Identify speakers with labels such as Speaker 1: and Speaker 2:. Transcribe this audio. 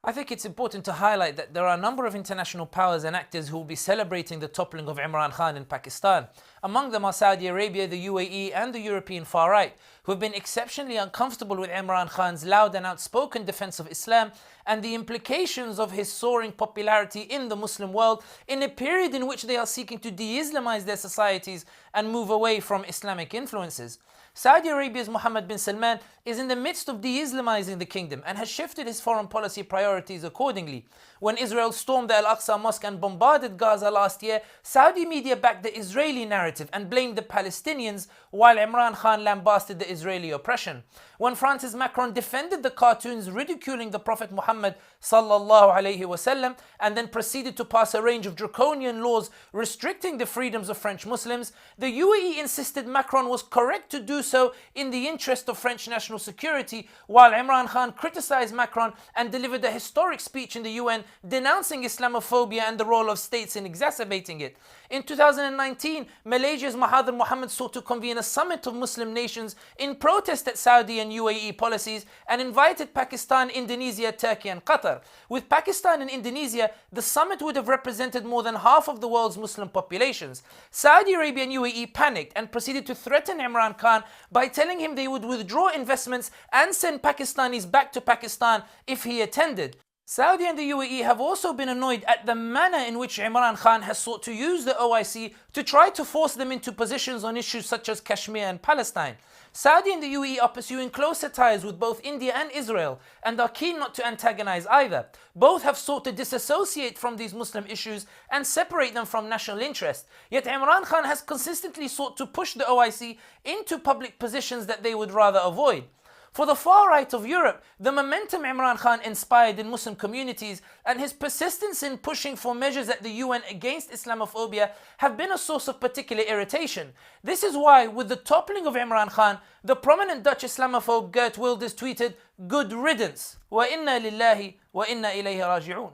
Speaker 1: I think it's important to highlight that there are a number of international powers and actors who will be celebrating the toppling of Imran Khan in Pakistan. Among them are Saudi Arabia, the UAE, and the European far right, who have been exceptionally uncomfortable with Imran Khan's loud and outspoken defense of Islam and the implications of his soaring popularity in the Muslim world in a period in which they are seeking to de-Islamize their societies and move away from Islamic influences. Saudi Arabia's Mohammed bin Salman is in the midst of de-Islamizing the kingdom and has shifted his foreign policy priorities accordingly. When Israel stormed the Al-Aqsa Mosque and bombarded Gaza last year, Saudi media backed the Israeli narrative and blamed the Palestinians, while Imran Khan lambasted the Israeli oppression. When France's Macron defended the cartoons ridiculing the Prophet Muhammad sallallahu alaihi wasallam and then proceeded to pass a range of draconian laws restricting the freedoms of French Muslims, the UAE insisted Macron was correct to do so in the interest of French national security, while Imran Khan criticized Macron and delivered a historic speech in the UN denouncing Islamophobia and the role of states in exacerbating it. In 2019, Malaysia's Mahathir Mohamad sought to convene a summit of Muslim nations in protest at Saudi and UAE policies and invited Pakistan, Indonesia, Turkey and Qatar. With Pakistan and Indonesia, the summit would have represented more than half of the world's Muslim populations. Saudi Arabia and UAE panicked and proceeded to threaten Imran Khan by telling him they would withdraw investments and send Pakistanis back to Pakistan if he attended. Saudi and the UAE have also been annoyed at the manner in which Imran Khan has sought to use the OIC to try to force them into positions on issues such as Kashmir and Palestine. Saudi and the UAE are pursuing closer ties with both India and Israel and are keen not to antagonize either. Both have sought to disassociate from these Muslim issues and separate them from national interest. Yet Imran Khan has consistently sought to push the OIC into public positions that they would rather avoid. For the far right of Europe, the momentum Imran Khan inspired in Muslim communities and his persistence in pushing for measures at the UN against Islamophobia have been a source of particular irritation. This is why, with the toppling of Imran Khan, the prominent Dutch Islamophobe Geert Wilders tweeted, "Good riddance. Wa inna lillahi wa inna ilayhi raji'un."